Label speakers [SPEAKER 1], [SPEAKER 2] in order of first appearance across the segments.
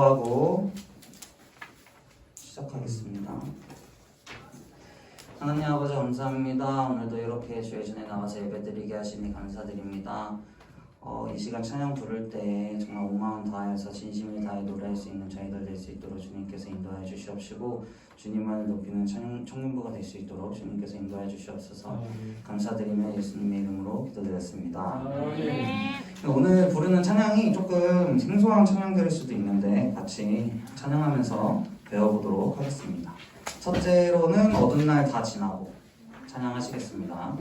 [SPEAKER 1] 기도하고 시작하겠습니다. 하나님 아버지 감사합니다. 오늘도 이렇게 주의 전에 나와서 예배드리게 하시니 감사드립니다. 이 시간 찬양 부를 때 정말 온 마음 다해서 진심을 다해 노래할 수 있는 저희들 될 수 있도록 주님께서 인도해 주시옵시고 주님만을 높이는 청년부가 될 수 있도록 주님께서 인도해 주시옵소서. 감사드리며 예수님의 이름으로 기도드렸습니다. 오늘 부르는 찬양이 조금 생소한 찬양들일 수도 있는데 같이 찬양하면서 배워보도록 하겠습니다. 첫째로는 어두운 날 다 지나고 찬양하시겠습니다.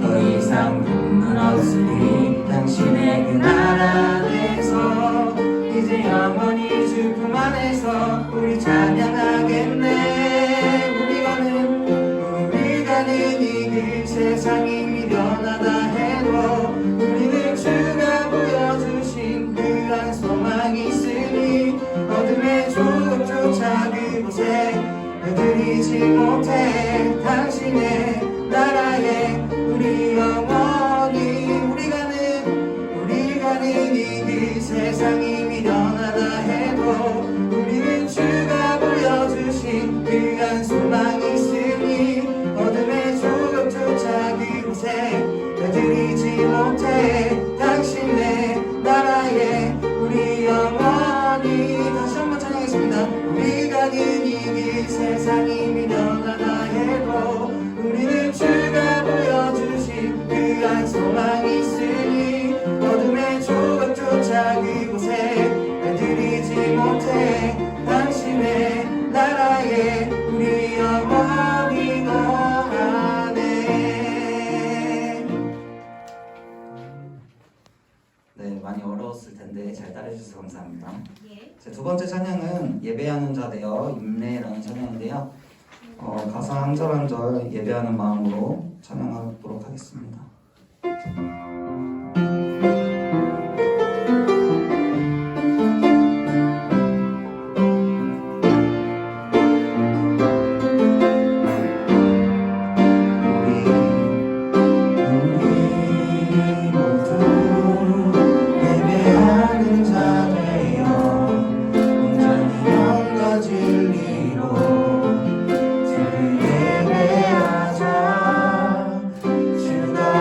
[SPEAKER 2] 더 이상 꿈은 없으니 당신의 그 나라 안에서 이제 영원히 주 품 안에서 우리 찬양하겠네. 우리가 는 이 길 세상이 미련하다 해도 우리는 주가 보여주신 그한 소망이 있으니 어둠의 조금조차 그곳에 들이지 못해 당신의 나라에 우리 영원히 우리가 는 이 길 세상이 미련하다 해도 우리는 주가 보여주신 그한 소망이 있으니 어둠의 조금조차 그곳에 들이지 못해 당신의 나라에 우리 영원히 다시 한번 찬양하겠습니다. 우리가 는 이 길 세상이 미련하다 해도 우리는 주가 보여주신 그한 소망이 있으니 어둠의 조각조차 그곳에 들이지 못해 당신의 나라에 우리 영원히 거하네.
[SPEAKER 1] 네, 많이 어려웠을 텐데 잘 따라해주셔서 감사합니다. 제 두 번째 찬양은 예배하는 자 되어 임내라는 찬양인데요. 가사 한 절 한 절 예배하는 마음으로 찬양하도록 하겠습니다.
[SPEAKER 2] 주가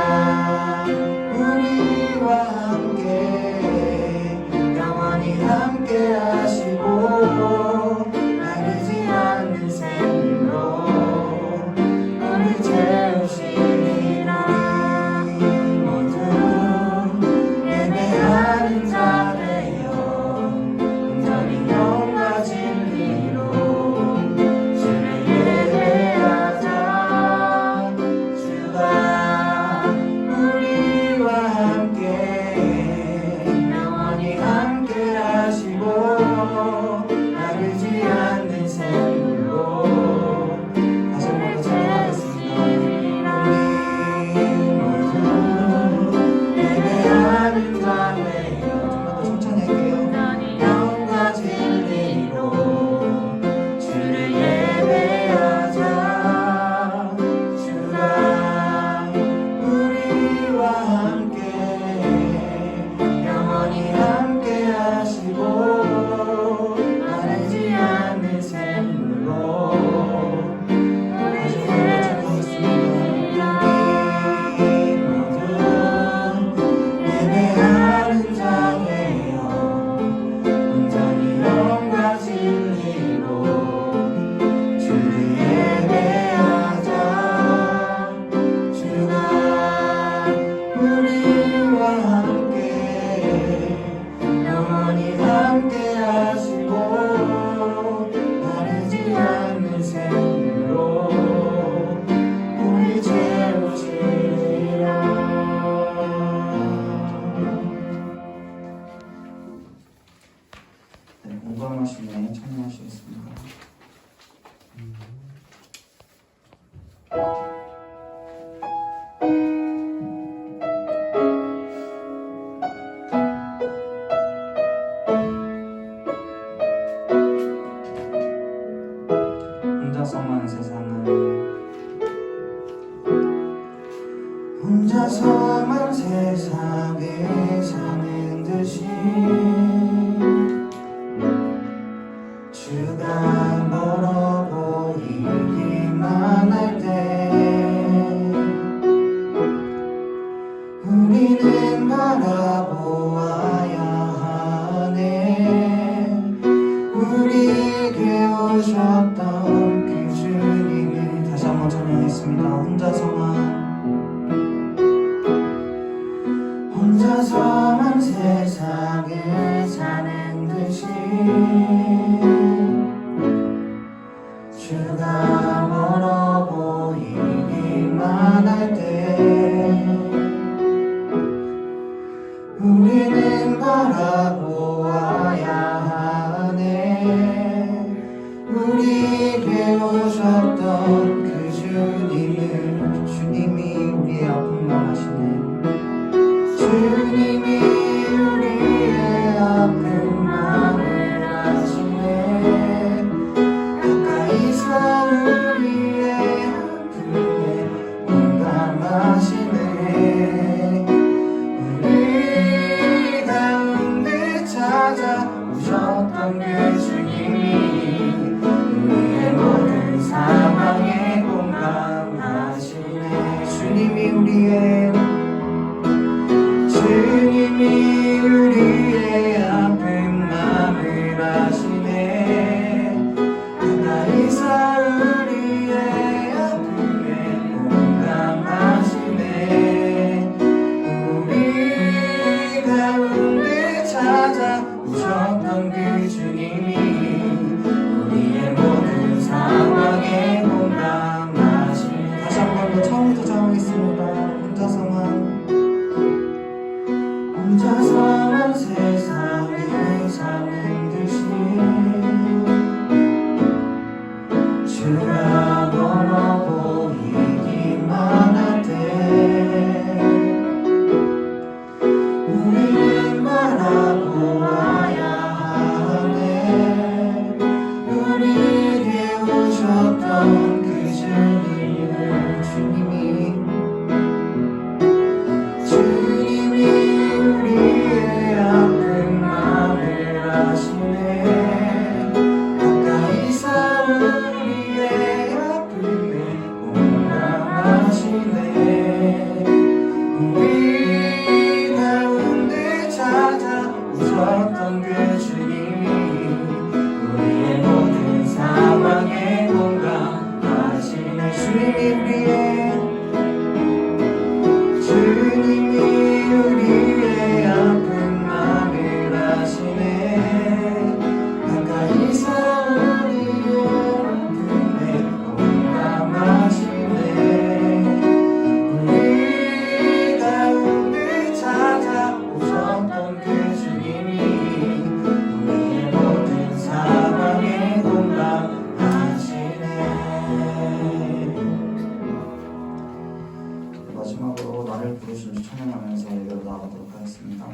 [SPEAKER 2] 우리는 바라보아야 하네. 우리에게 오셨던 그 주님을 다시 한번 찬양하겠습니다. 혼자서만 세상을 사는 듯이 주가 멀어 보이기만 할 때 우리는 바라보아야 하네. 우리에게 오셨던 그 주님이 우리의 아픔만 하시네. 주님이 우리의 아픈 마음을 아시네. 가까이서 우리의 아픔에 공감하시네. 우리 가운데 찾아오셨던 그 주님이 우리의 모든 상황에 공감하시네. 주님이 우리의 아픈 마음을 아시네. 가까이서 우리의 아픔에 공감하시네. 우리 가운데 찾아오셨던 그 주님이 우리의 모든 상황에 공감하시네. 다시 한 번 더 처음부터 정하겠습니다. 혼자서만 세상을 사는 듯이 주가 멀어 보이기만 할 때 우리는 바라보아야 하네. 우리에게 오셨던 그 주님이 우리의 아픈 마음을 아시네. 가까이서 우리의 아픔에 공감하시네. 우리 가운데 찾아오셨던 그 주님이 우리의 모든 상황에 공감하시네. 주님이 우리의 아픈 마음을 아시네. 가까이서 우리의 아픔에 공감하시네. 우리 가운데 찾아오셨던 그 주님이 우리의 모든 상황에 공감하시네. 마지막으로 나를 부르신 주 찬양하면서 예배로 나가도록 하겠습니다.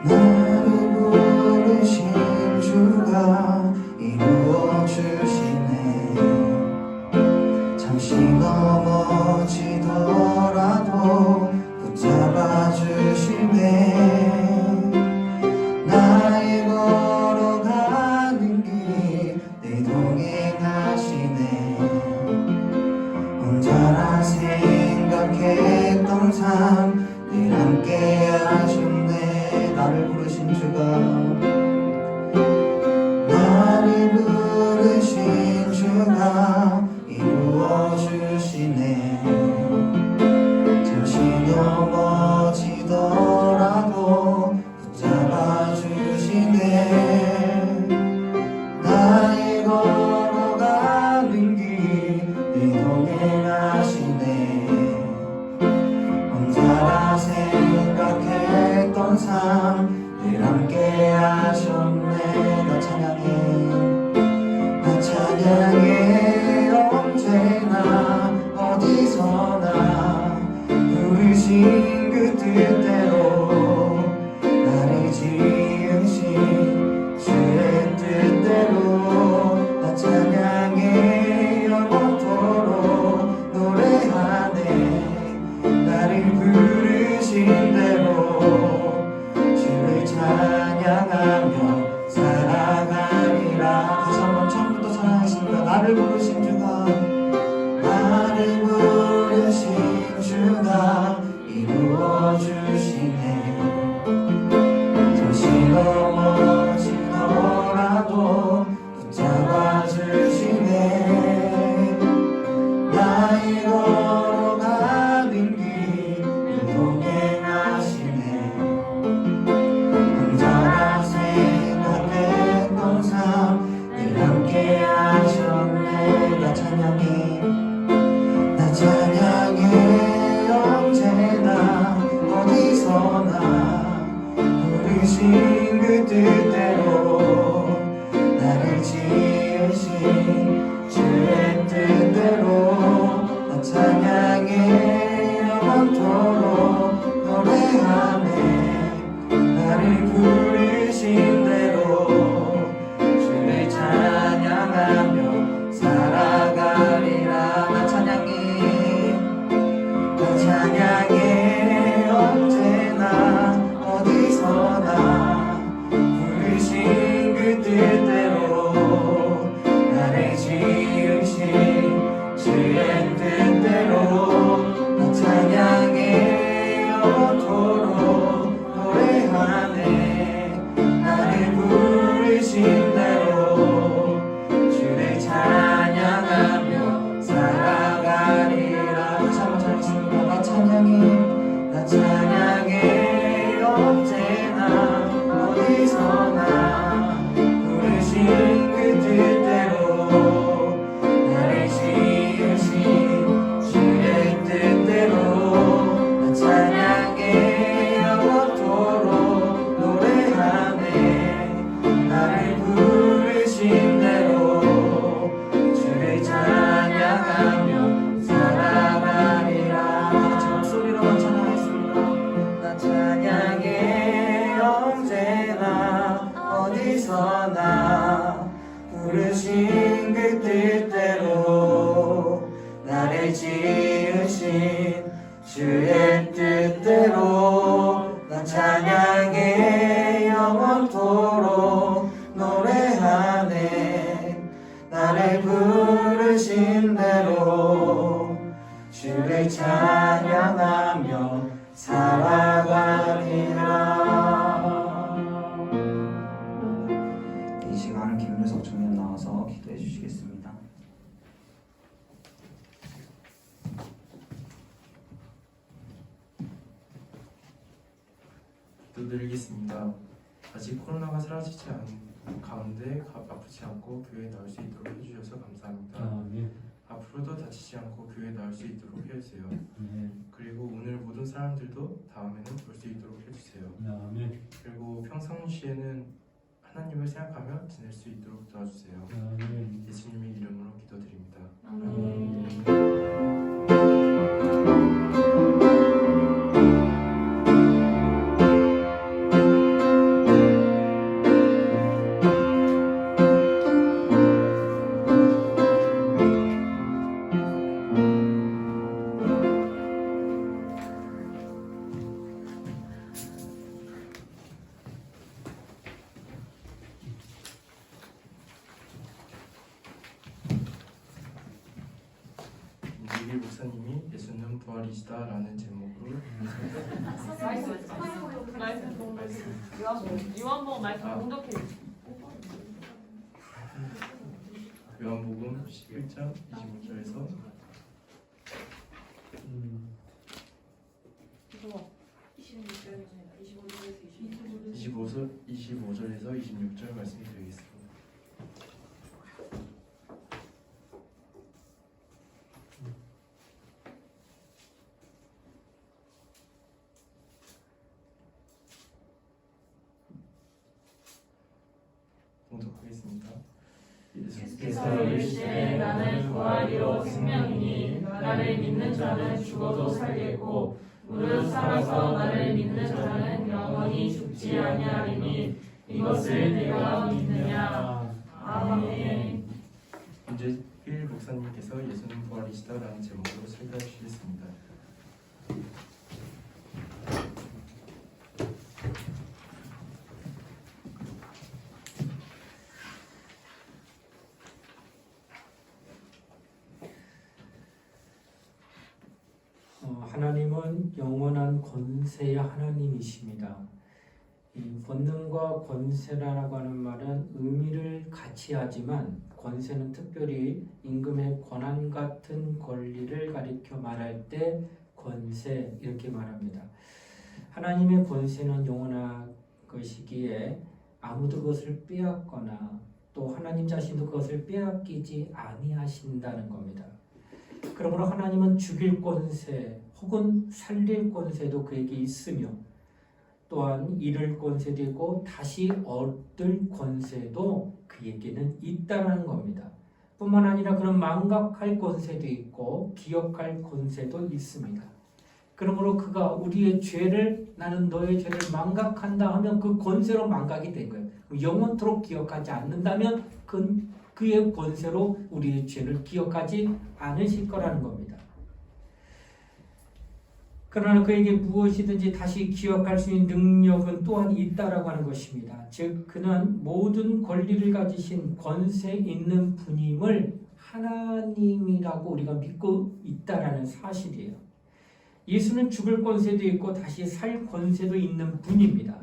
[SPEAKER 2] 나를 부르신 주가 이루어 주시네. 잠시 넘어지더라도 붙잡아 주시네. 나의 걸어가는 길 늘 동행하시네. 혼자라 생각했던 삶 늘 함께 하셨네. 나를 부르신 주가 이루어 주시네. 잠시 넘어지더라도 붙잡아 주시네. 나의 걸어가는 길 늘 동행하시네. 혼자라 생각했던 삶 늘 함께 하시네. 나를 부르신 대로 주를 찬양하며 살아가리라. 다시 한번 처음부터 찬양하겠습니다. 나를 부르신 주가 나를 부르신 주가 이루어 주시네. 잠시 넘어지더라도 붙잡아 주시네. 나의 걸어가는 길을 동행하시네. 혼자라 생각했던 삶 늘 함께 하셨네. 나 찬양해 언제나 어디서나 부르신 그 뜻대로 나를 지으신 주의 뜻대로 나 찬양해 영원토록 노래하네. 나를 부르신 대로 주를 찬양하며 살아가리라. 나 찬양해 언제나 어디서나 부르신 그 뜻대로 나를 지으신 주의 뜻대로 나 찬양해 영원토록 노래하네. 나를 부르신 대로 주를 찬양하며 살아가리라. 다시 한번 찬양했습니다. 나 찬양해 언제나 어디서나 부르신 그 뜻대로 나를 지으신 주의 뜻대로 나 찬양해 영원토록 노래하네. 나를 부르신 대로 주를 찬양하며 살아가리라. 같이 목소리로만 찬양했습니다. 나 찬양해 언제나 어디서나 부르신 그 뜻대로 나를 지으신 주의 뜻대로 나 찬양해 영원토록 노래하네. 나를 부르신 대로 주를 찬양하며 살아가리라. 이 시간 김유석 청년 나와서 기도해 주시겠습니다.
[SPEAKER 3] 기도드리겠습니다. 아직 코로나가 사라지지 않은 가운데 아프지 않고 교회에 나올 수 있도록 해주셔서 감사합니다. 앞으로도 다치지 않고 교회에 나올 수 있도록 해주세요. 그리고 오늘 모든 사람들도 다음에는 볼 수 있도록 해주세요. 그리고 평상시에는 하나님을 생각하며 지낼 수 있도록 도와주세요. 예수님의 이름으로 기도드립니다. 이길 목사님이 예수는 부활이시다라는 제목으로 말씀
[SPEAKER 4] 요한복음 말씀 공독해.
[SPEAKER 3] 요한복음 11장 25절에서 25절에서 26절 말씀이 되겠습니다. 봉독하겠습니다.
[SPEAKER 4] 예수께서 이르시되 나는 부활이요 생명이니 나를 믿는 자는 죽어도 살겠고 무릇 살아서 나를 믿는 자는 영원히 죽지 아니하리니 이것을 내가 믿느냐. 아멘.
[SPEAKER 3] 문재일 목사님께서 예수는 부활이시다라는 제목으로 설교해 주시겠습니다.
[SPEAKER 5] 하나님은 영원한 권세의 하나님이십니다. 이 권능과 권세라고 하는 말은 의미를 같이 하지만 권세는 특별히 임금의 권한 같은 권리를 가리켜 말할 때 권세 이렇게 말합니다. 하나님의 권세는 영원한 것이기에 아무도 그것을 빼앗거나 또 하나님 자신도 그것을 빼앗기지 아니하신다는 겁니다. 그러므로 하나님은 죽일 권세 혹은 살릴 권세도 그에게 있으며 또한 잃을 권세도 있고 다시 얻을 권세도 그에게는 있다는 겁니다. 뿐만 아니라 그런 망각할 권세도 있고 기억할 권세도 있습니다. 그러므로 그가 우리의 죄를 나는 너의 죄를 망각한다 하면 그 권세로 망각이 된 거예요. 영원토록 기억하지 않는다면 그의 권세로 우리의 죄를 기억하지 않으실 거라는 겁니다. 그러나 그에게 무엇이든지 다시 기억할 수 있는 능력은 또한 있다라고 하는 것입니다. 즉 그는 모든 권리를 가지신 권세 있는 분임을 하나님이라고 우리가 믿고 있다라는 사실이에요. 예수는 죽을 권세도 있고 다시 살 권세도 있는 분입니다.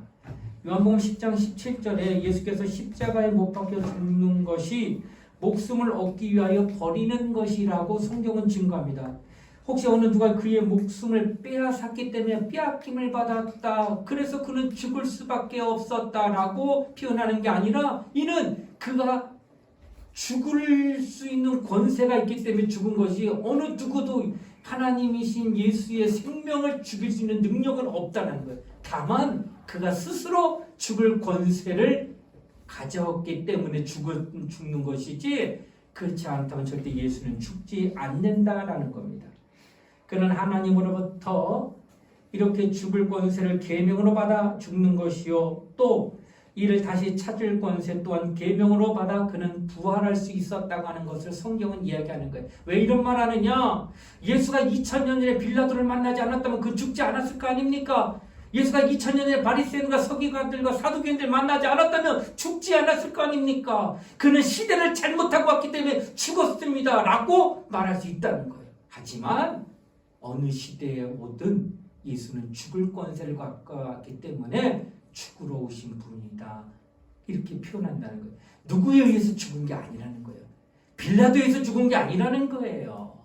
[SPEAKER 5] 요한복음 10장 17절에 예수께서 십자가에 못 박혀 죽는 것이 목숨을 얻기 위하여 버리는 것이라고 성경은 증거합니다. 혹시 어느 누가 그의 목숨을 빼앗았기 때문에 빼앗김을 받았다. 그래서 그는 죽을 수밖에 없었다라고 표현하는 게 아니라 이는 그가 죽을 수 있는 권세가 있기 때문에 죽은 것이 어느 누구도 하나님이신 예수의 생명을 죽일 수 있는 능력은 없다는 거예요. 다만 그가 스스로 죽을 권세를 가졌기 때문에 죽는 것이지 그렇지 않다면 절대 예수는 죽지 않는다라는 겁니다. 그는 하나님으로부터 이렇게 죽을 권세를 계명으로 받아 죽는 것이요 또 이를 다시 찾을 권세 또한 계명으로 받아 그는 부활할 수 있었다고 하는 것을 성경은 이야기하는 거예요. 왜 이런 말 하느냐? 예수가 2000년 전에 빌라도를 만나지 않았다면 그 죽지 않았을 거 아닙니까? 예수가 2000년 전에 바리새인과 서기관들과 사두개인들 만나지 않았다면 죽지 않았을 거 아닙니까? 그는 시대를 잘못하고 왔기 때문에 죽었습니다 라고 말할 수 있다는 거예요. 하지만 어느 시대에 오든 예수는 죽을 권세를 갖고 왔기 때문에 죽으러 오신 분이다 이렇게 표현한다는 거예요. 누구에 의해서 죽은 게 아니라는 거예요. 빌라도에 의해서 죽은 게 아니라는 거예요.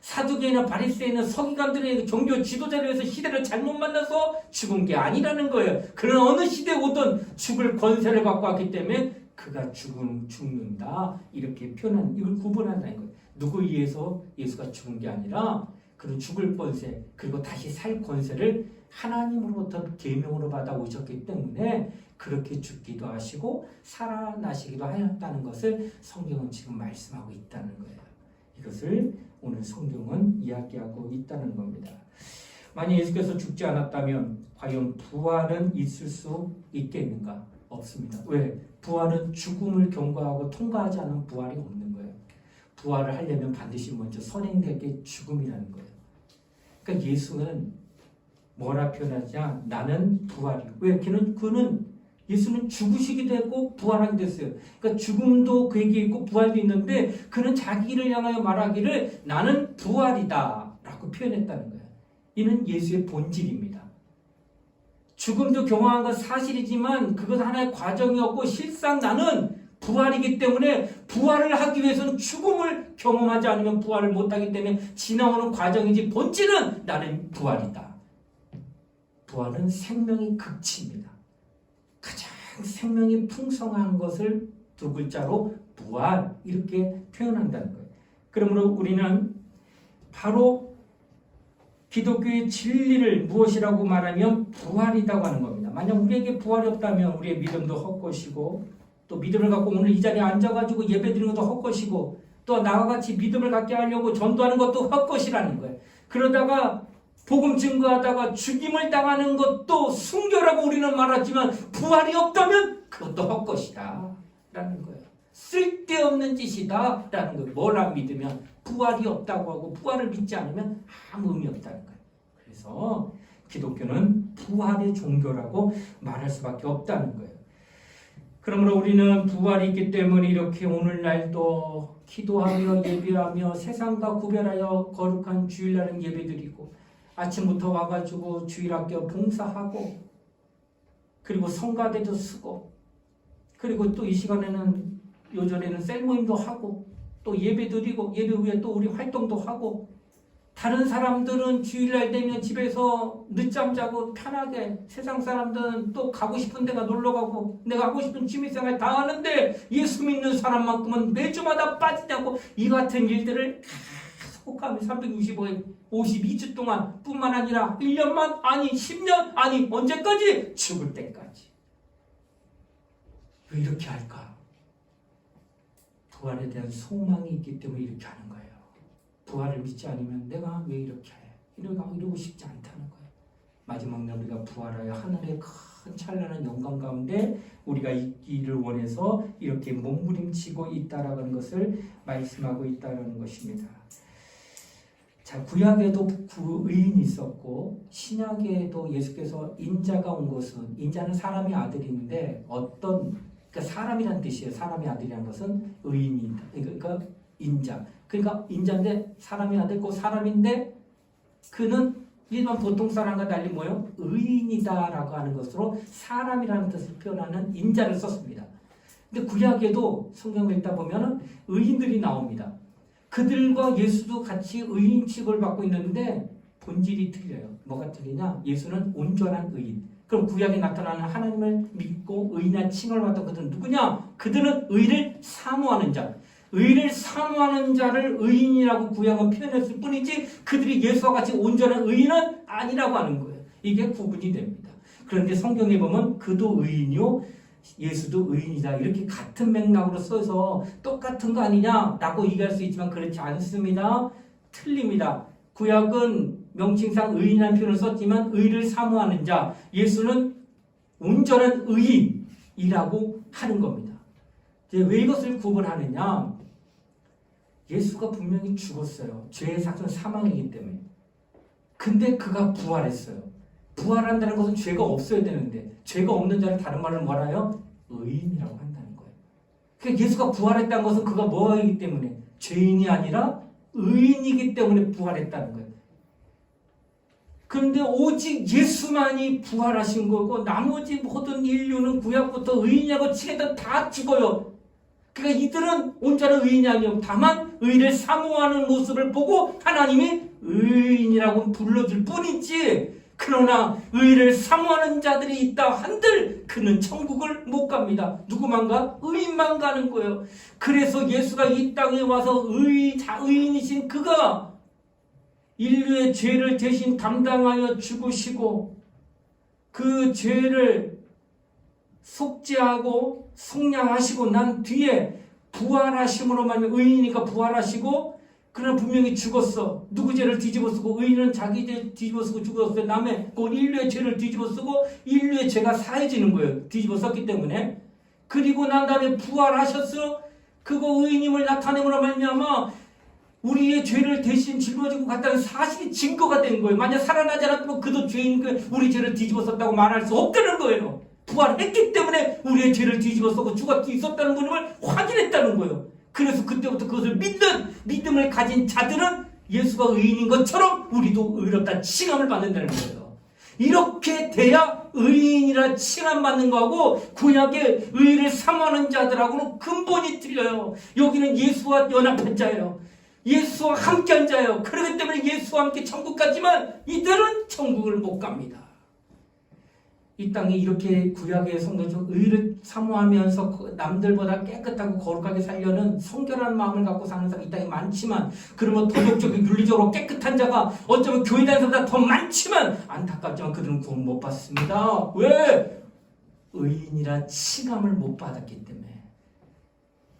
[SPEAKER 5] 사두개인이나 바리새인은 서기관들의 종교 지도자를 위해서 시대를 잘못 만나서 죽은 게 아니라는 거예요. 그러나 어느 시대에 오든 죽을 권세를 갖고 왔기 때문에 그가 죽는다 이렇게 표현한 이걸 구분한다는 거예요. 누구에 의해서 예수가 죽은 게 아니라 그는 죽을 권세 그리고 다시 살 권세를 하나님으로부터 계명으로 받아 오셨기 때문에 그렇게 죽기도 하시고 살아나시기도 하였다는 것을 성경은 지금 말씀하고 있다는 거예요. 이것을 오늘 성경은 이야기하고 있다는 겁니다. 만약 예수께서 죽지 않았다면 과연 부활은 있을 수 있겠는가? 없습니다. 왜? 부활은 죽음을 경과하고 통과하지 않은 부활이 없는 거예요. 부활을 하려면 반드시 먼저 선행될 게 죽음이라는 거예요. 그러니까 예수는 뭐라 표현하자 나는 부활이요. 왜? 예수는 죽으시기도 했고 부활하기도 했어요. 그러니까 죽음도 그에게 있고 부활도 있는데 그는 자기를 향하여 말하기를 나는 부활이다 라고 표현했다는 거예요. 이는 예수의 본질입니다. 죽음도 경험한 건 사실이지만 그것 하나의 과정이었고 실상 나는 부활이기 때문에 부활을 하기 위해서는 죽음을 경험하지 않으면 부활을 못하기 때문에 지나오는 과정이지 본질은 나는 부활이다. 부활은 생명의 극치입니다. 가장 생명이 풍성한 것을 두 글자로 부활 이렇게 표현한다는 거예요. 그러므로 우리는 바로 기독교의 진리를 무엇이라고 말하면 부활이라고 하는 겁니다. 만약 우리에게 부활이 없다면 우리의 믿음도 헛것이고 또 믿음을 갖고 오늘 이 자리에 앉아가지고 예배드리는 것도 헛것이고 또 나와 같이 믿음을 갖게 하려고 전도하는 것도 헛것이라는 거예요. 그러다가 복음 증거하다가 죽임을 당하는 것도 순교라고 우리는 말하지만 부활이 없다면 그것도 헛것이다 라는 거예요. 쓸데없는 짓이다 라는 거예요. 뭘 안 믿으면 부활이 없다고 하고 부활을 믿지 않으면 아무 의미 없다는 거예요. 그래서 기독교는 부활의 종교라고 말할 수밖에 없다는 거예요. 그러므로 우리는 부활이 있기 때문에 이렇게 오늘날도 기도하며 예배하며 세상과 구별하여 거룩한 주일날은 예배드리고 아침부터 와가지고 주일학교 봉사하고 그리고 성가대도 쓰고 그리고 또 이 시간에는 요전에는 셀모임도 하고 또 예배 드리고 예배 후에 또 우리 활동도 하고 다른 사람들은 주일날 되면 집에서 늦잠 자고 편하게 세상 사람들은 또 가고 싶은 데가 놀러 가고 내가 하고 싶은 취미생활 다 하는데 예수 믿는 사람만큼은 매주마다 빠지지 않고 이 같은 일들을 계속 하며 365일 52주 동안 뿐만 아니라 1년만 아니 10년 아니 언제까지? 죽을 때까지. 왜 이렇게 할까? 부활에 대한 소망이 있기 때문에 이렇게 하는 거예요. 부활을 믿지 않으면 내가 왜 이렇게 해? 이러고 싶지 않다는 거예요. 마지막 날 우리가 부활하여 하늘의 큰 찬란한 영광 가운데 우리가 있기를 원해서 이렇게 몸부림치고 있다라는 것을 말씀하고 있다는 것입니다. 자, 구약에도 의인이 있었고 신약에도 예수께서 인자가 온 것은 인자는 사람의 아들인데 그러니까 사람이란 뜻이에요. 사람의 아들이라는 것은 의인이다. 그러니까 인자. 그러니까 인자인데 사람의 아들, 그 사람인데 그는 일반 보통 사람과 달리 뭐예요? 의인이다라고 하는 것으로 사람이라는 뜻을 표현하는 인자를 썼습니다. 근데 구약에도 성경을 읽다 보면은 의인들이 나옵니다. 그들과 예수도 같이 의인 취급을 받고 있는데 본질이 틀려요. 뭐가 틀리냐? 예수는 온전한 의인. 그럼 구약에 나타나는 하나님을 믿고 의인한 칭을 받던 그들은 누구냐? 그들은 의를 사모하는 자. 의를 사모하는 자를 의인이라고 구약은 표현했을 뿐이지 그들이 예수와 같이 온전한 의인은 아니라고 하는 거예요. 이게 구분이 됩니다. 그런데 성경에 보면 그도 의인이요 예수도 의인이다. 이렇게 같은 맥락으로 써서 똑같은 거 아니냐라고 얘기할 수 있지만 그렇지 않습니다. 틀립니다. 구약은 명칭상 의인이라는 표현을 썼지만 의를 사모하는 자, 예수는 온전한 의인이라고 하는 겁니다. 왜 이것을 구분하느냐? 예수가 분명히 죽었어요. 죄의 삭은 사망이기 때문에. 근데 그가 부활했어요. 부활한다는 것은 죄가 없어야 되는데 죄가 없는 자를 다른 말로 뭐라요? 의인이라고 한다는 거예요. 그러니까 예수가 부활했다는 것은 그가 뭐이기 때문에? 죄인이 아니라 의인이기 때문에 부활했다는 거예요. 그런데 오직 예수만이 부활하신 거고 나머지 모든 인류는 구약부터 의인이라고 치게도 다 죽어요. 그러니까 이들은 온전한 의인이 아니고 다만 의를 사모하는 모습을 보고 하나님이 의인이라고 불러줄 뿐이지 그러나 의를 사모하는 자들이 있다 한들 그는 천국을 못 갑니다. 누구만 가? 의인만 가는 거예요. 그래서 예수가 이 땅에 와서 의인이신 그가 인류의 죄를 대신 담당하여 죽으시고 그 죄를 속죄하고 속량하시고 난 뒤에 부활하심으로 말미암아 의인이니까 부활하시고 그러나 분명히 죽었어. 누구 죄를 뒤집어쓰고 의인은 자기 죄 뒤집어쓰고 죽었어요. 남의 그 인류의 죄를 뒤집어쓰고 인류의 죄가 사해지는 거예요. 뒤집어쓰기 때문에. 그리고 난 다음에 부활하셨어. 그거 의인임을 나타내므로 말미암아 우리의 죄를 대신 짊어지고 갔다는 사실이 증거가 된 거예요. 만약 살아나지 않았다면 그도 죄인 우리 죄를 뒤집어썼다고 말할 수 없다는 거예요. 부활했기 때문에 우리의 죄를 뒤집어쓰고 죽어 있었다는 분임을 확인했다는 거예요. 그래서 그때부터 그것을 믿는 믿음을 가진 자들은 예수가 의인인 것처럼 우리도 의롭다 칭함을 받는다는 거예요. 이렇게 돼야 의인이라 칭함받는 거하고 구약의 의를 사모하는 자들하고는 근본이 틀려요. 여기는 예수와 연합한 자예요. 예수와 함께한 자예요. 그렇기 때문에 예수와 함께 천국 가지만 이들은 천국을 못 갑니다. 이 땅에 이렇게 구약의 성도중 의를 사모하면서 남들보다 깨끗하고 거룩하게 살려는 성결한 마음을 갖고 사는 사람이 이 땅에 많지만 그러면 도덕적으로 윤리적으로 깨끗한 자가 어쩌면 교회 다니는 사람보다 더 많지만 안타깝지만 그들은 구원 못 받습니다. 왜? 의인이라 칭함을 못 받았기 때문에.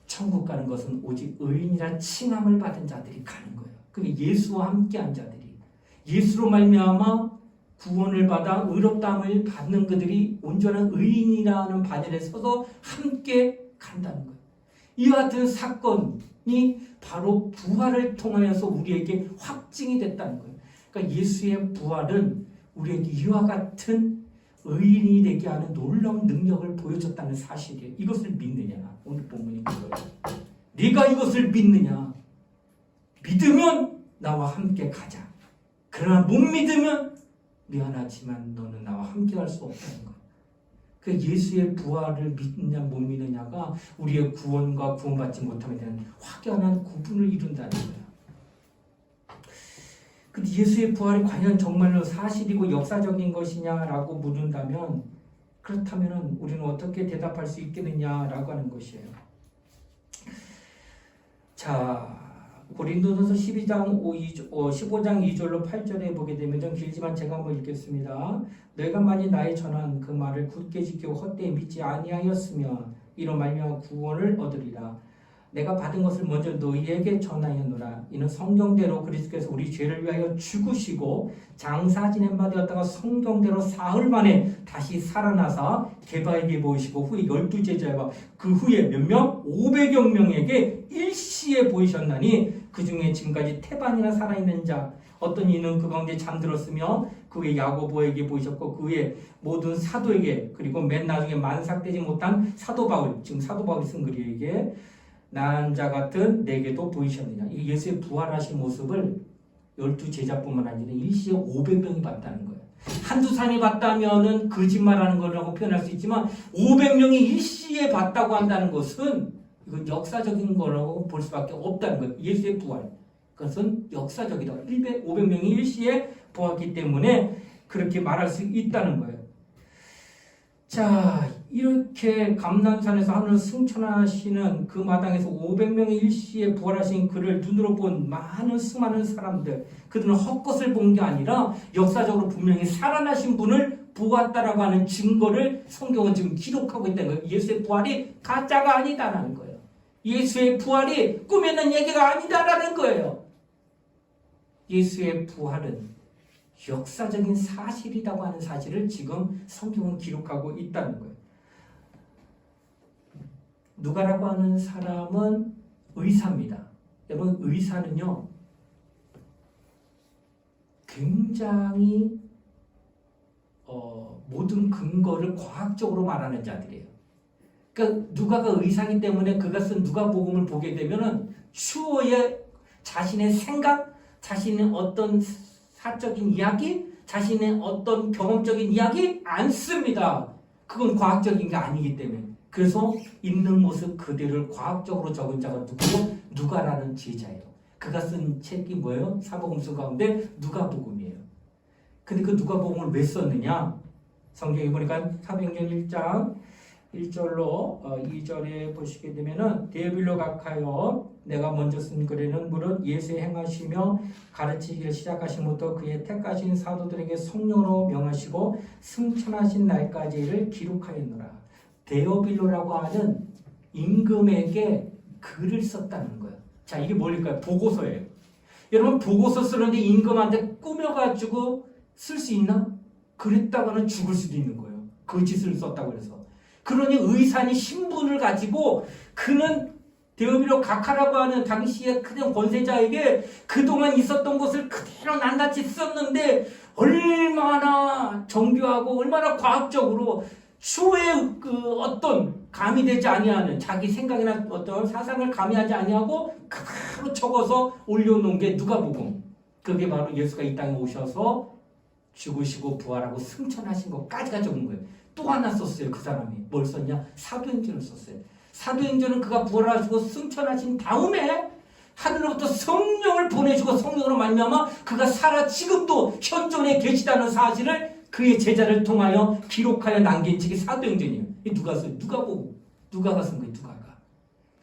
[SPEAKER 5] 천국 가는 것은 오직 의인이라 칭함을 받은 자들이 가는 거예요. 그게 예수와 함께한 자들이 예수로 말미암아 구원을 받아 의롭다함을 받는 그들이 온전한 의인이라는 바늘에 서서 함께 간다는 거예요. 이 같은 사건이 바로 부활을 통하여서 우리에게 확증이 됐다는 거예요. 그러니까 예수의 부활은 우리에게 이와 같은 의인이 되게 하는 놀라운 능력을 보여줬다는 사실이에요. 이것을 믿느냐? 오늘 본문이 그거예요. 네가 이것을 믿느냐? 믿으면 나와 함께 가자. 그러나 못 믿으면 미안하지만 너는 나와 함께 할 수 없다는 거. 그 예수의 부활을 믿느냐 못 믿느냐가 우리의 구원과 구원받지 못함에 대한 확연한 구분을 이룬다는 거예요. 근데 예수의 부활이 과연 정말로 사실이고 역사적인 것이냐라고 묻는다면 그렇다면 우리는 어떻게 대답할 수 있겠느냐라고 하는 것이에요. 자, 고린도전서 15장 2절로 8절에 보게 되면 좀 길지만 제가 한번 읽겠습니다. 너희가 만일 나의 전한 그 말을 굳게 지키고 헛되이 믿지 아니하였으면 이로 말미암아 구원을 얻으리라. 내가 받은 것을 먼저 너희에게 전하였노라. 이는 성경대로 그리스도께서 우리 죄를 위하여 죽으시고 장사 지낸 바 되었다가 성경대로 사흘 만에 다시 살아나사 게바에게 보이시고 후에 12제자와 그 후에 몇 명? 500여 명에게 일시에 보이셨나니 그 중에 지금까지 태반이나 살아있는 자 어떤 이는 그 가운데 잠들었으며 그 후에 야고보에게 보이셨고 그 후에 모든 사도에게 그리고 맨 나중에 만삭되지 못한 사도 바울, 지금 사도 바울이 쓴 글에게 난 자 같은 내게도 보이셨느냐. 이 예수의 부활하신 모습을 12제자뿐만 아니라 일시에 500명이 봤다는 거예요. 한두 사람이 봤다면은 거짓말하는 거라고 표현할 수 있지만 500명이 일시에 봤다고 한다는 것은 이건 역사적인 거라고 볼 수밖에 없다는 거예요. 예수의 부활. 그것은 역사적이다. 500명이 일시에 보았기 때문에 그렇게 말할 수 있다는 거예요. 자, 이렇게 감람산에서 하늘을 승천하시는 그 마당에서 500명의 일시에 부활하신 그를 눈으로 본 많은 수많은 사람들, 그들은 헛것을 본 게 아니라 역사적으로 분명히 살아나신 분을 보았다라고 하는 증거를 성경은 지금 기록하고 있다는 거예요. 예수의 부활이 가짜가 아니다라는 거예요. 예수의 부활이 꾸며낸 얘기가 아니다라는 거예요. 예수의 부활은 역사적인 사실이라고 하는 사실을 지금 성경은 기록하고 있다는 거예요. 누가라고 하는 사람은 의사입니다. 여러분, 의사는요 굉장히 모든 근거를 과학적으로 말하는 자들이에요. 그러니까 누가가 의사이기 때문에 그가 쓴 누가복음을 보게 되면은 추후에 자신의 생각, 자신의 어떤 사적인 이야기, 자신의 어떤 경험적인 이야기 안 씁니다. 그건 과학적인 게 아니기 때문에. 그래서 있는 모습 그대로를 과학적으로 적은 자가 누구고? 누가라는 제자예요. 그가 쓴 책이 뭐예요? 사복음서 가운데 누가복음이에요. 근데 그 누가복음을 왜 썼느냐? 성경에 보니까 사도행전 1장 1절로 2절에 보시게 되면은 데빌로 각하여 내가 먼저 쓴 글에는 무릇 예수의 행하시며 가르치기를 시작하심부터 그의 택하신 사도들에게 성령으로 명하시고 승천하신 날까지를 기록하였노라. 데오빌로라고 하는 임금에게 글을 썼다는 거예요. 자, 이게 뭘까요? 보고서예요. 여러분, 보고서 쓰는데 임금한테 꾸며가지고 쓸 수 있나? 그랬다가는 죽을 수도 있는 거예요. 거짓을 썼다고 해서. 그러니 의사니 신분을 가지고 그는 데오빌로 각하라고 하는 당시의 큰 권세자에게 그동안 있었던 것을 그대로 낱낱이 썼는데 얼마나 정교하고 얼마나 과학적으로 추후에 그 어떤 가미되지 아니하는 자기 생각이나 어떤 사상을 가미하지 아니하고 그대로 적어서 올려놓은 게 누가복음. 그게 바로 예수가 이 땅에 오셔서 죽으시고 부활하고 승천하신 것까지가 적은 거예요. 또 하나 썼어요. 그 사람이 뭘 썼냐? 사도행전을 썼어요. 사도행전은 그가 부활하시고 승천하신 다음에 하늘로부터 성령을 보내주고 성령으로 말미암아 그가 살아 지금도 현존에 계시다는 사실을 그의 제자를 통하여 기록하여 남긴 책이 사도행전이에요. 누가 써요? 누가복음. 누가가 쓴 거예요. 누가가.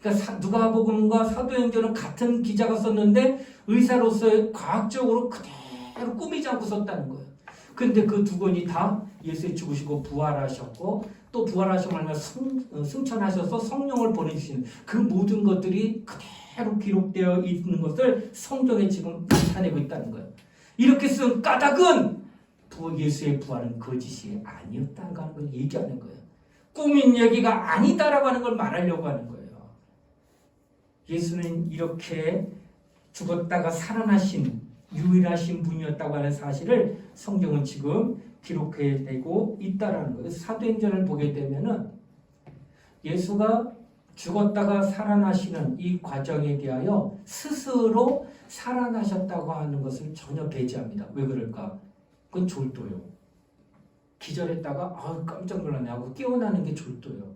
[SPEAKER 5] 그러니까 누가복음과 사도행전은 같은 기자가 썼는데 의사로서 과학적으로 그대로 꾸미지 않고 썼다는 거예요. 근데 그 두 권이 다 예수의 죽으시고 부활하셨고 또 부활하시고 말미암아 승천하셔서 성령을 보내주시는 그 모든 것들이 그대로 기록되어 있는 것을 성경에 지금 나타내고 있다는 거예요. 이렇게 쓴 까닭은 예수의 부활은 거짓이 아니었다는 걸 얘기하는 거예요. 꾸민 얘기가 아니다라고 하는 걸 말하려고 하는 거예요. 예수는 이렇게 죽었다가 살아나신 유일하신 분이었다고 하는 사실을 성경은 지금 기록해내고 있다라는 거예요. 사도행전을 보게 되면은 예수가 죽었다가 살아나시는 이 과정에 대하여 스스로 살아나셨다고 하는 것을 전혀 배제합니다. 왜 그럴까? 그건 졸도요. 기절했다가 깜짝 놀랐네 하고 깨어나는 게 졸도요.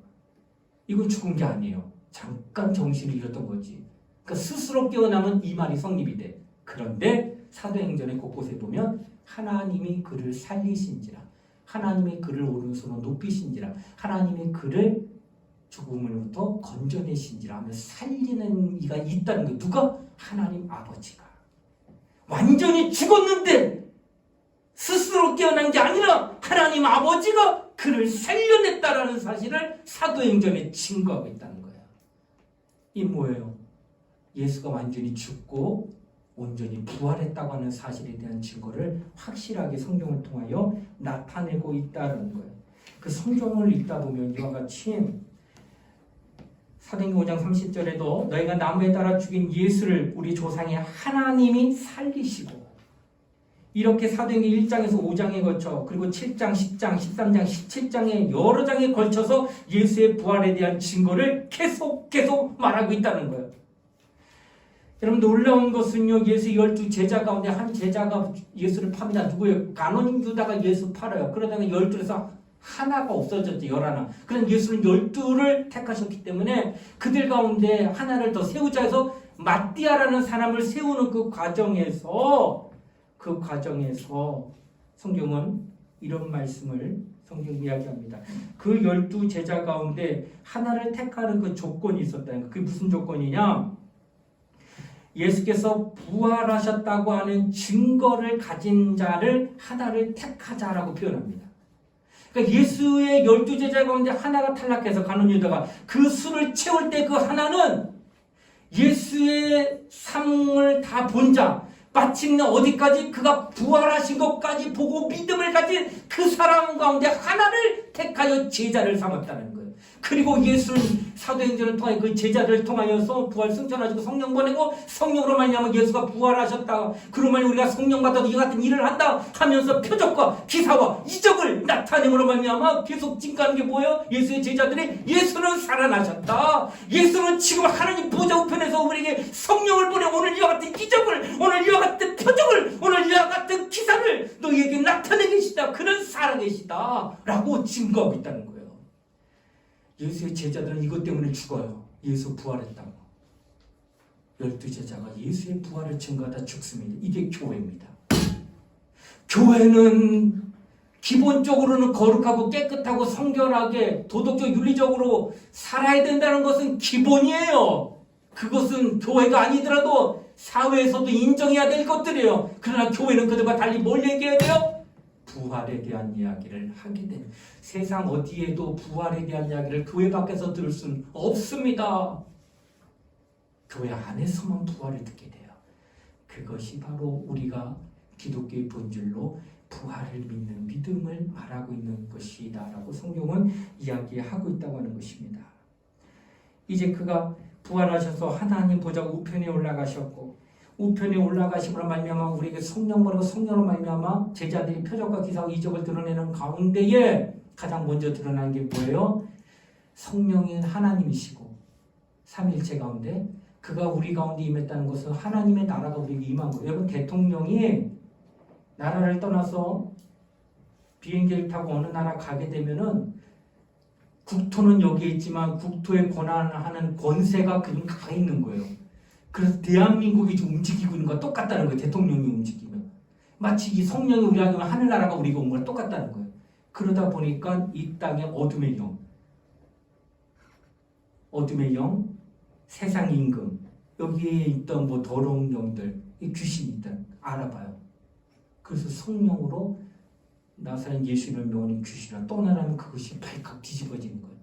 [SPEAKER 5] 이건 죽은 게 아니에요. 잠깐 정신을 잃었던 거지. 그러니까 스스로 깨어나면 이 말이 성립이 돼. 그런데 사도행전의 곳곳에 보면 하나님이 그를 살리신지라, 하나님이 그를 오른손으로 높이신지라, 하나님이 그를 죽음으로부터 건져내신지라 하며 살리는 이가 있다는 거예요. 누가? 하나님 아버지가. 완전히 죽었는데 스스로 깨어난 게 아니라 하나님 아버지가 그를 살려냈다라는 사실을 사도행전에 증거하고 있다는 거예요. 이 뭐예요? 예수가 완전히 죽고 온전히 부활했다고 하는 사실에 대한 증거를 확실하게 성경을 통하여 나타내고 있다는 거예요. 그 성경을 읽다 보면 이와 같이 사도행전 5장 30절에도 너희가 나무에 따라 죽인 예수를 우리 조상의 하나님이 살리시고, 이렇게 사도행전 1장에서 5장에 걸쳐 그리고 7장, 10장, 13장, 17장에 여러 장에 걸쳐서 예수의 부활에 대한 증거를 계속 말하고 있다는 거예요. 여러분, 놀라운 것은요, 예수 12제자 가운데 한 제자가 예수를 팝니다. 누구예요? 가룟 유다가 예수 팔아요. 그러다가 12에서 하나가 없어졌죠. 11. 그럼 예수는 12를 택하셨기 때문에 그들 가운데 하나를 더 세우자 해서 마띠아라는 사람을 세우는 그 과정에서 성경은 이런 말씀을 성경 이야기합니다. 그 12제자 가운데 하나를 택하는 그 조건이 있었다는 거예요. 그게 무슨 조건이냐? 예수께서 부활하셨다고 하는 증거를 가진 자를 하나를 택하자라고 표현합니다. 그러니까 예수의 12제자 가운데 하나가 탈락해서 가룟 유다가 그 수를 채울 때 그 하나는 예수의 삶을 다 본 자, 마침내 어디까지? 그가 부활하신 것까지 보고 믿음을 가진 그 사람 가운데 하나를 택하여 제자를 삼았다는 거예요. 그리고 예수는 사도행전을 통해 그 제자들을 통하여서 부활 승천하시고 성령 보내고 성령으로 말미암아 예수가 부활하셨다. 그러면 우리가 성령 받아도 이 같은 일을 한다 하면서 표적과 기사와 이적을 나타내므로 말미암아 계속 증가하는 게 뭐예요? 예수의 제자들이 예수는 살아나셨다. 예수는 지금 하나님 보좌 우편에서 우리에게 성령을 보내 오늘 이와 같은 이적을, 오늘 이와 같은 표적을, 오늘 이와 같은 기사를 너희에게 나타내 계시다. 그는 살아계시다 라고 증거하고 있다는 거예요. 예수의 제자들은 이것 때문에 죽어요. 예수 부활했다고. 12제자가 예수의 부활을 증거하다 죽습니다. 이게 교회입니다. 교회는 기본적으로는 거룩하고 깨끗하고 성결하게 도덕적 윤리적으로 살아야 된다는 것은 기본이에요. 그것은 교회가 아니더라도 사회에서도 인정해야 될 것들이에요. 그러나 교회는 그들과 달리 뭘 얘기해야 돼요? 부활에 대한 이야기를 하게 되는, 세상 어디에도 부활에 대한 이야기를 교회 밖에서 들을 수는 없습니다. 교회 안에서만 부활을 듣게 돼요. 그것이 바로 우리가 기독교의 본질로 부활을 믿는 믿음을 말하고 있는 것이다라고 성경은 이야기하고 있다고 하는 것입니다. 이제 그가 부활하셔서 하나님 보좌 우편에 올라가셨고, 우편에 올라가심으로 말미암아 우리에게 성령 보내고 성령으로 말미암아 제자들이 표적과 기사와 이적을 드러내는 가운데에 가장 먼저 드러난 게 뭐예요? 성령인 하나님이시고 삼일체 가운데 그가 우리 가운데 임했다는 것은 하나님의 나라가 우리에게 임한 거예요. 여러분, 대통령이 나라를 떠나서 비행기를 타고 어느 나라 가게 되면은 국토는 여기에 있지만 국토에 권한하는 권세가 그냥 가 있는 거예요. 그래서 대한민국이 좀 움직이고 있는 거와 똑같다는 거예요. 대통령이 움직이면. 마치 이 성령이 우리에게 하늘나라가 우리가 온 거랑 똑같다는 거예요. 그러다 보니까 이 땅에 어둠의 영, 세상 임금, 여기에 있던 뭐 더러운 영들, 이 귀신이 있다 알아봐요. 그래서 성령으로 나사렛 예수를 명하는 귀신이라 떠나라면 그것이 발칵 뒤집어지는 거예요.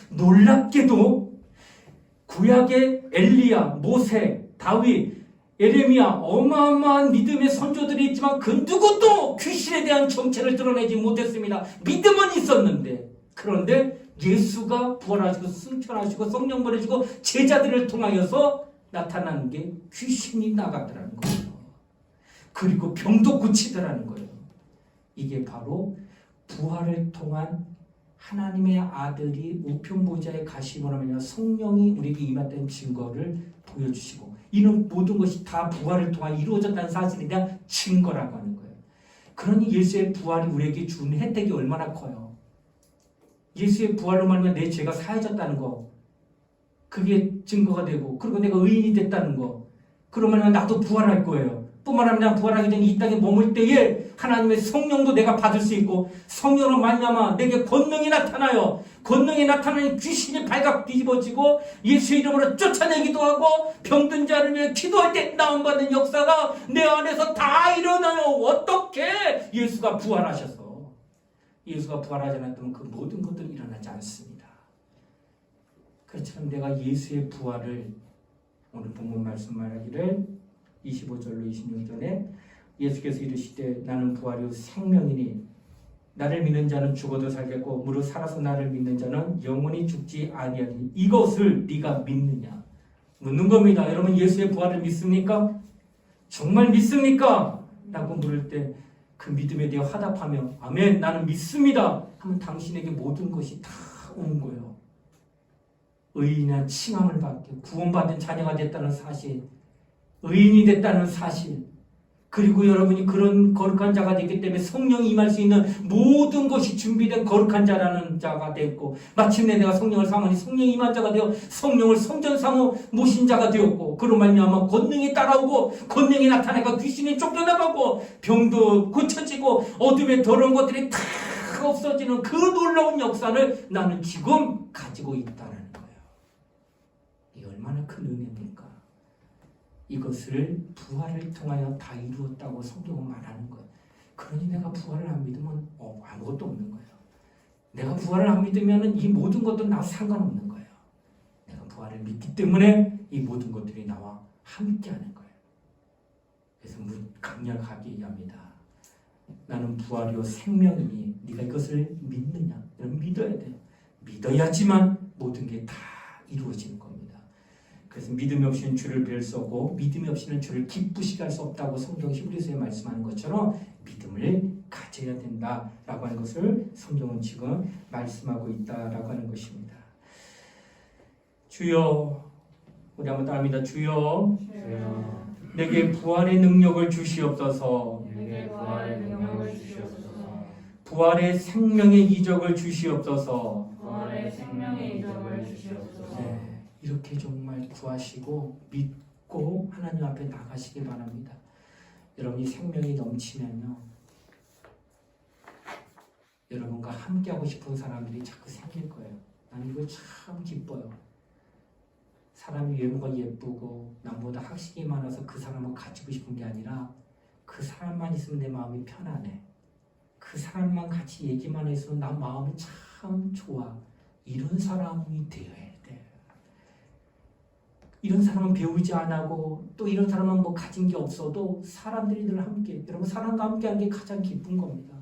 [SPEAKER 5] 놀랍게도 구약의 엘리야, 모세, 다윗, 예레미야, 어마어마한 믿음의 선조들이 있지만 그 누구도 귀신에 대한 정체를 드러내지 못했습니다. 믿음은 있었는데, 그런데 예수가 부활하시고 승천하시고 성령 보내시고 제자들을 통하여서 나타나는 게 귀신이 나가더라는 거예요. 그리고 병도 고치더라는 거예요. 이게 바로 부활을 통한 하나님의 아들이 우편보좌에 가심으로 하며 성령이 우리에게 임했다는 증거를 보여주시고 이런 모든 것이 다 부활을 통해 이루어졌다는 사실에 대한 증거라고 하는 거예요. 그러니 예수의 부활이 우리에게 주는 혜택이 얼마나 커요. 예수의 부활로 말하면 내 죄가 사해졌다는 거, 그게 증거가 되고, 그리고 내가 의인이 됐다는 거, 그러면 나도 부활할 거예요. 뿐만 아니라 부활하기 전에 이 땅에 머물 때에 하나님의 성령도 내가 받을 수 있고, 성령으로 말미암아 내게 권능이 나타나요. 권능이 나타나니 귀신이 발각 뒤집어지고 예수의 이름으로 쫓아내기도 하고, 병든 자를 위해 기도할 때 나음받는 역사가 내 안에서 다 일어나요. 어떻게? 예수가 부활하셔서. 예수가 부활하지 않았다면 그 모든 것들은 일어나지 않습니다. 그처럼 내가 예수의 부활을, 오늘 본문 말씀 말하기를 25절로 26절에 예수께서 이르시되 나는 부활이요 생명이니 나를 믿는 자는 죽어도 살겠고 무릇 살아서 나를 믿는 자는 영원히 죽지 아니하니 이것을 네가 믿느냐 묻는 겁니다. 여러분 예수의 부활을 믿습니까? 정말 믿습니까? 라고 물을 때 그 믿음에 대해 화답하며 아멘 나는 믿습니다 하면 당신에게 모든 것이 다 오는 거예요. 의인한 칭함을 받게 구원받은 자녀가 됐다는 사실, 의인이 됐다는 사실, 그리고 여러분이 그런 거룩한 자가 됐기 때문에 성령이 임할 수 있는 모든 것이 준비된 거룩한 자라는 자가 됐고, 마침내 내가 성령을 삼으니 성령이 임한 자가 되어 성령을 성전 삼어 모신 자가 되었고, 그로 말미암아 권능이 따라오고 권능이 나타나고 귀신이 쫓겨나가고 병도 고쳐지고 어둠의 더러운 것들이 다 없어지는 그 놀라운 역사를 나는 지금 가지고 있다는 거예요. 이 얼마나 큰 은혜입니까? 이것을 부활을 통하여 다 이루었다고 성경은 말하는 거예요. 그러니 내가 부활을 안 믿으면 아무것도 없는 거예요. 내가 부활을 안 믿으면 이 모든 것들은 나와 상관없는 거예요. 내가 부활을 믿기 때문에 이 모든 것들이 나와 함께하는 거예요. 그래서 강력하게 얘기합니다. 나는 부활이요 생명이니 네가 이것을 믿느냐? 여러분 믿어야 돼요. 믿어야지만 모든 게 다 이루어지는 겁니다. 그래서 믿음이 없이는 주를 뵐 수 없고 믿음이 없이는 주를 기쁘시게 할 수 없다고 성경 히브리서에 말씀하는 것처럼 믿음을 가져야 된다라고 하는 것을 성경은 지금 말씀하고 있다라고 하는 것입니다. 주여, 우리 한번 따라합니다. 주여, 내게 부활의 능력을 주시옵소서.
[SPEAKER 4] 내게 부활의 능력을 주시옵소서.
[SPEAKER 5] 부활의 생명의 이적을 주시옵소서.
[SPEAKER 4] 부활의 생명의 이적을 주시옵소서.
[SPEAKER 5] 네. 이렇게 정말 구하시고 믿고 하나님 앞에 나가시기 바랍니다. 여러분이 생명이 넘치면요, 여러분과 함께하고 싶은 사람들이 자꾸 생길 거예요. 난 이거 참 기뻐요. 사람이 외모가 예쁘고 남보다 학식이 많아서 그 사람을 가지고 싶은 게 아니라 그 사람만 있으면 내 마음이 편안해. 그 사람만 같이 얘기만 해서 나 마음이 참 좋아. 이런 사람이 되어야 돼. 이런 사람은 배우지 안 하고 또 이런 사람은 뭐 가진 게 없어도 사람들이 늘 함께, 여러분 사람과 함께하는 게 가장 기쁜 겁니다.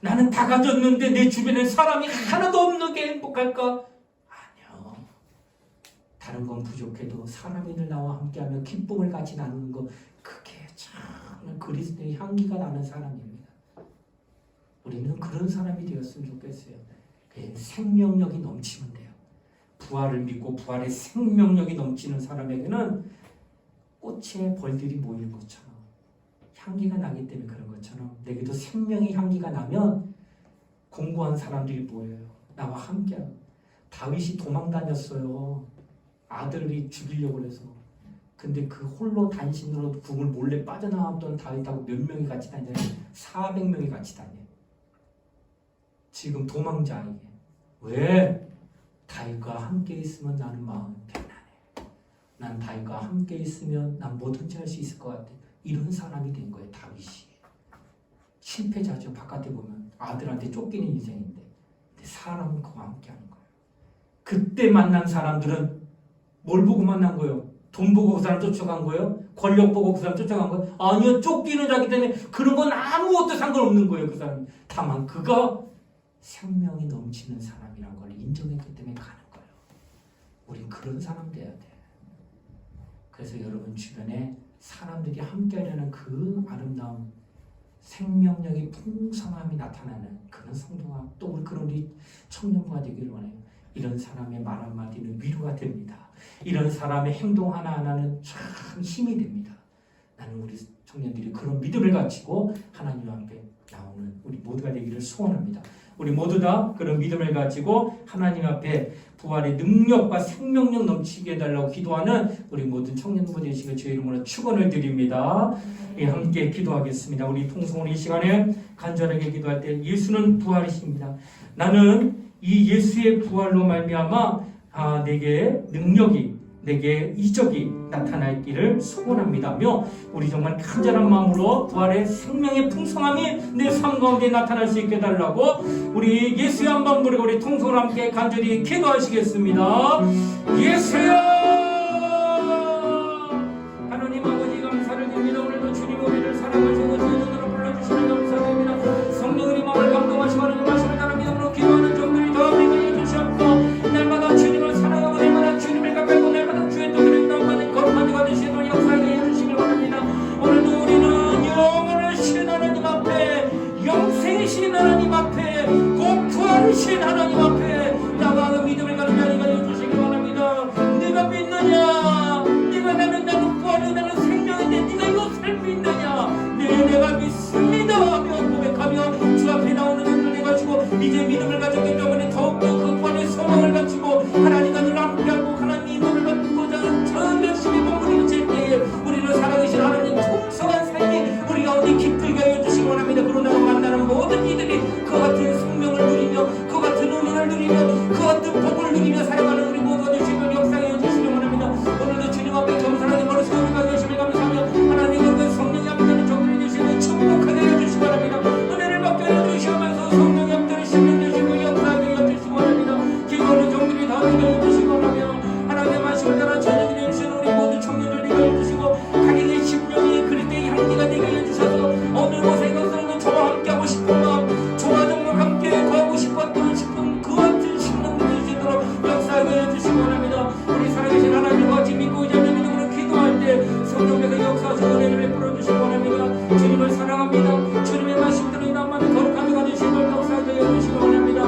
[SPEAKER 5] 나는 다 가졌는데 내 주변에 사람이 하나도 없는 게 행복할까? 아니요. 다른 건 부족해도 사람이 늘 나와 함께하며 기쁨을 같이 나누는 거, 그게 참 그리스도의 향기가 나는 사람입니다. 우리는 그런 사람이 되었으면 좋겠어요. 생명력이 넘치면 돼요. 부활을 믿고 부활의 생명력이 넘치는 사람에게는 꽃에 벌들이 모이는 것처럼 향기가 나기 때문에 그런 것처럼 내게도 생명의 향기가 나면 공부한 사람들이 모여요. 나와 함께하고. 다윗이 도망 다녔어요. 아들이 죽이려고 해서. 근데 그 홀로 단신으로 궁을 몰래 빠져나왔던 다윗하고 몇 명이 같이 다니냐? 400명이 같이 다녀요. 지금 도망자 이게. 왜? 다윗과 함께 있으면 나는 마음이 편안해. 난 다윗과 함께 있으면 난 뭐든지 할 수 있을 것 같아. 이런 사람이 된 거예요. 다윗이. 실패자죠. 바깥에 보면 아들한테 쫓기는 인생인데, 근데 사람은 그와 함께하는 거예요. 그때 만난 사람들은 뭘 보고 만난 거예요? 돈 보고 그 사람 쫓아간 거예요? 권력 보고 그 사람 쫓아간 거예요? 아니요. 쫓기는 자기 때문에 그런 건 아무것도 상관없는 거예요. 그 사람. 다만 그가 생명이 넘치는 사람이란 걸 인정했기 때문에 가는 거예요. 우린 그런 사람 돼야 돼. 그래서 여러분 주변에 사람들이 함께하려는 그 아름다움, 생명력이 풍성함이 나타나는 그런 성도가, 또 우리 그런 우리 청년부가 되기를 원해요. 이런 사람의 말 한마디는 위로가 됩니다. 이런 사람의 행동 하나하나는 참 힘이 됩니다. 나는 우리 청년들이 그런 믿음을 가지고 하나님 앞에 나오는 우리 모두가 되기를 소원합니다. 우리 모두 다 그런 믿음을 가지고 하나님 앞에 부활의 능력과 생명력 넘치게 해달라고 기도하는 우리 모든 청년부 되시길 주의 이름으로 축원을 드립니다. 예, 함께 기도하겠습니다. 우리 통성으로 이 시간에 간절하게 기도할 때 예수는 부활이십니다. 나는 이 예수의 부활로 말미암아 내게 능력이 내게 이적이 나타날 길을 소원합니다며 우리 정말 간절한 마음으로 부활의 생명의 풍성함이 내 삶 가운데 나타날 수 있게 해달라고 우리 예수의 한번 부르고 우리 통성으로 함께 간절히 기도하시겠습니다. 예수야 하나님 아버지 감사를 드립니다. 오늘도 주님 우리를 사랑하시고 주의 눈으로 불러주시는 감사드립니다. 성령의 마음을 감동하시고 하나님 말씀을 따라 믿음으로 기도하는 종들이 더 우리에게 해주시옵고 날마다 주님을 사랑하고 날마다 주님을 가까이고 날마다 주의 뜻을 담는 거룩한 자가 되시도록 역사하게 해주시길 바랍니다. 오늘도 우리는 영원하신 하나님 앞에 영생이신 하나님 앞에 곧 부활이신 하나님 앞에 나가는 믿음을 가는 자리가 해주시길 바랍니다. 네가 믿느냐? 네가 나는 부활이 나는 생명인데 네가 이것을 믿느냐? 네 내가 믿습니다 하며 고백하며 주 앞에 나오는 은혜를 가지고 이제 믿음을 가졌기 때문에 더욱더 그 부활의 소망을 가지고 하나님과 늘 함께하고 하나님 이름을 받고자 저 열심히 몸부림을 칠 때에 우리를 살아계신 하나님 풍성한 삶이 우리 가운데 깃들게 하여 주시기 원합니다. 그러나 만나는 모든 이들이 그 같은 생명을 누리며 그 같은 은혜를 누리며 그 같은 복을 누리며 살아가는 우리 모두가 되시길 역사해 주시기 원합니다. 오늘도 주님 앞에 겸손하게 머리서 우리가 계심을 감사하며 하나님과 그 성령이 함께하는 종들이 되시는 축복하게 해주시기 바랍니다. 은혜를 받게 해주시면서 성령이 함께하는 신령 되시고 역사하게 해주시기 바랍니다. 기도하는 종들이 다 되게 해주시기 바라며 하나님의 말씀을 따라 저녁이 되시는 우리 모든 청년들 되게 해주시고 각인의 심령이 그릴 때의 향기가 되게 해주셔서 어느 곳에 가서는 저와 함께하고 싶은 마음 저와 정말 함께 거하고 싶은 그 같은 심령들 되시도록 역사하게 해주시기 바랍니다. 우리 살아계신 하나님과 같이 믿고 의지하는 믿음으로 기도할 때 성령께서 역사하셔서 은혜를 베풀어 주시기 바랍니다. 주님을 사랑합니다. 주님의 말씀들이 나만의 거룩함이 가지시고 역사하게 해주시기 바랍니다.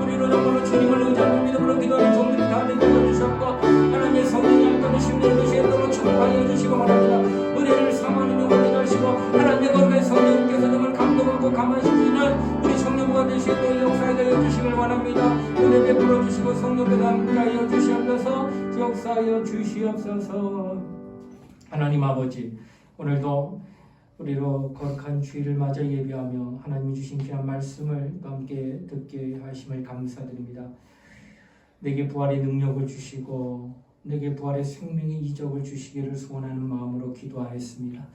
[SPEAKER 5] 우리로 정말로 주님을 의지하는 믿음으로 기도하는 종들이 다 되게 해주셨고 하나님의 성령이 함께하는 심령을 되시도록 축복하여 주시기 바랍니다. 은혜를 사모하는 영혼이 되시고 하나님의 거룩한 성령께서 정말 감동하고 감화시키는 우리 청년부가 되시도록 역사하게 해주시길 원합니다. 은혜 베풀어 주시고 성령께서 함께하여 주시옵소서 역사하여 주시옵소서. 하나님 아버지 오늘도 우리로 거룩한 주일을 맞아 예배하며 하나님이 주신 귀한 말씀을 함께 듣게 하심을 감사드립니다. 내게 부활의 능력을 주시고 내게 부활의 생명의 이적을 주시기를 소원하는 마음으로 기도하였습니다.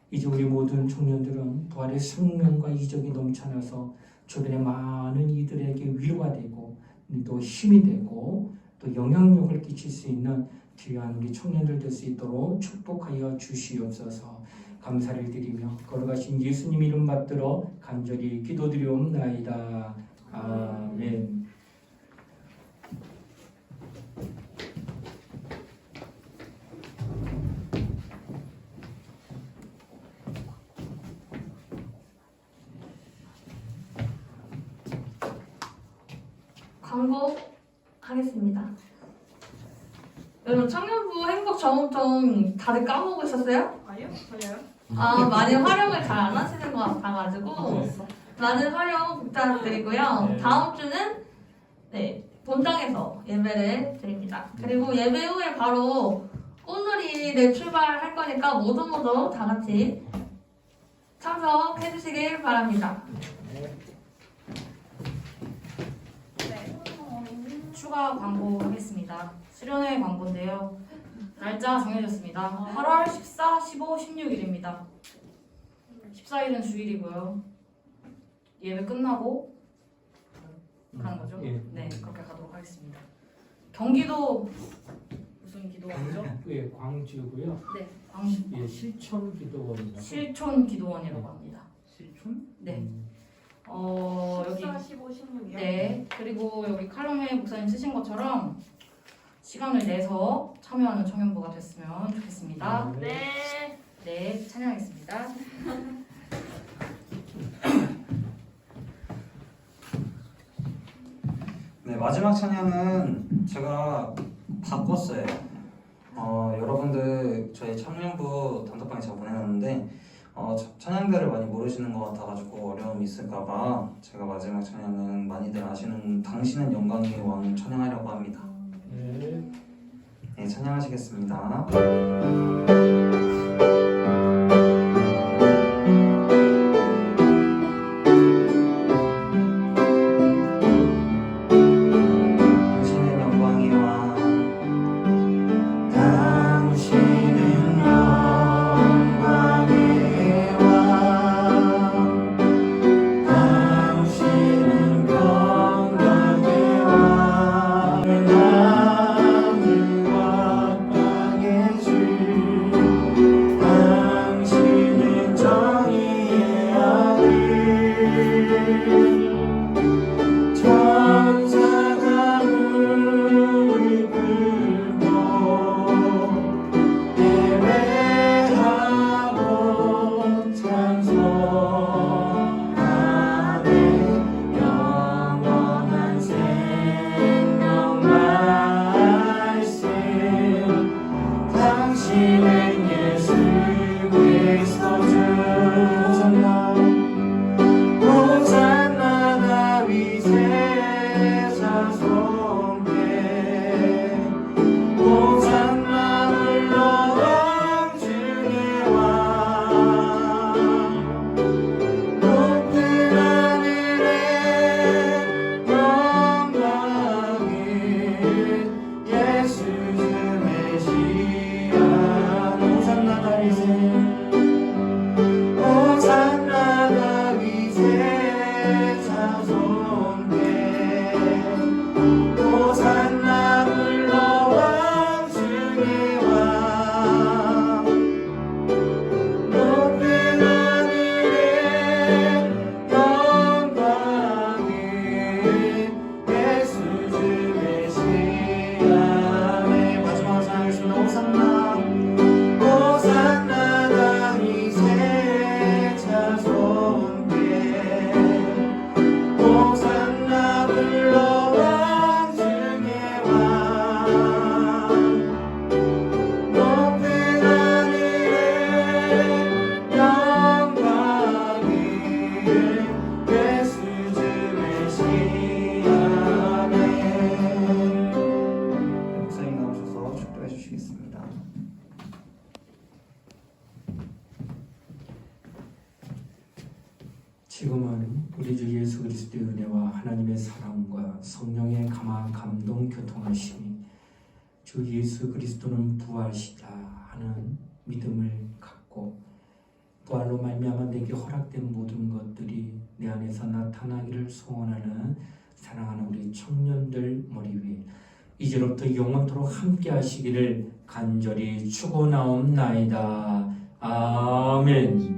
[SPEAKER 5] 이제 우리 모든 청년들은 부활의 생명과 이적이 넘쳐나서 주변의 많은 이들에게 위로가 되고 또 힘이 되고 또 영향력을 끼칠 수 있는 귀한 우리 청년들 될 수 있도록 축복하여 주시옵소서. 감사를 드리며 걸어가신 예수님 이름 받들어 간절히 기도드리옵나이다. 아멘.
[SPEAKER 6] 광고 하겠습니다. 여러분 청년부 행복 저음통 다들 까먹고 있었어요?
[SPEAKER 4] 아니요? 전혀요?
[SPEAKER 6] 많이 활용을 잘 안 하시는 것 같아가지고 많은 활용 부탁드리고요. 다음 주는 본당에서 예배를 드립니다. 그리고 예배 후에 바로 꽃놀이 출발할 거니까 모두 다 같이 참석해 주시길 바랍니다.
[SPEAKER 7] 추가 광고 하겠습니다. 수련회 광고인데요. 날짜 정해졌습니다. 8월 14, 15, 16일입니다. 14일은 주일이고요. 예배 끝나고 가는 거죠?
[SPEAKER 5] 예.
[SPEAKER 7] 네, 그렇게 가도록 하겠습니다. 경기도 무슨 기도원이죠?
[SPEAKER 5] 예, 광주고요.
[SPEAKER 7] 네,
[SPEAKER 5] 예, 실천 기도원입니다.
[SPEAKER 7] 실촌 기도원이라고 합니다.
[SPEAKER 5] 실촌?
[SPEAKER 7] 네. 여기
[SPEAKER 4] 14, 15, 16이요?
[SPEAKER 7] 네, 그리고 여기 칼럼에 목사님 쓰신 것처럼 시간을 내서 참여하는 청년부가 됐으면 좋겠습니다.
[SPEAKER 4] 네.
[SPEAKER 7] 네, 찬양하겠습니다.
[SPEAKER 1] 네, 마지막 찬양은 제가 바꿨어요. 여러분들 저희 청년부 단톡방에 제가 보내놨는데 찬양들을 많이 모르시는 것 같아가지고 어려움이 있을까봐 제가 마지막 찬양은 많이들 아시는 당신은 영광의 왕 찬양하려고 합니다. 네, 찬양하시겠습니다. 당신은 영광의 왕
[SPEAKER 2] 당신은 영광의 왕 당신은 평강의 왕 하늘과 땅의 주 당신은 정의의 아들 천사가 무릎을 꿇고 예배하고 찬송하네 영원한 생명 말씀 당신은 예수 그리스도 주 호산나 다윗의 자손께 호산나 물러왕 중의 왕 높은 하늘에 영광이 예수 주 메시아 호산나 다윗의 호산나 다윗의 자손께 호산나 물러왕 중의 왕 높은 하늘에 영광이 예수 주 메시아 네 마지막으로 찬양하겠습니다. 호산나 호산나 다윗의 자손께 호산나 불러왕 중의 왕 높은 하늘에 영광이 예수 주 메시아 네
[SPEAKER 1] 목사님 나오셔서 축도해 주시겠습니다.
[SPEAKER 5] 지금은 우리 주 예수 그리스도의 은혜와 하나님의 사랑과 성령의 감동 교통하심이 주 예수 그리스도는 부활시다 하는 믿음을 갖고 부활로 말미암아 내게 허락된 모든 것들이 내 안에서 나타나기를 소원하는 사랑하는 우리 청년들 머리 위에 이제로부터 영원토록 함께 하시기를 간절히 축원하옵나이다. 아멘.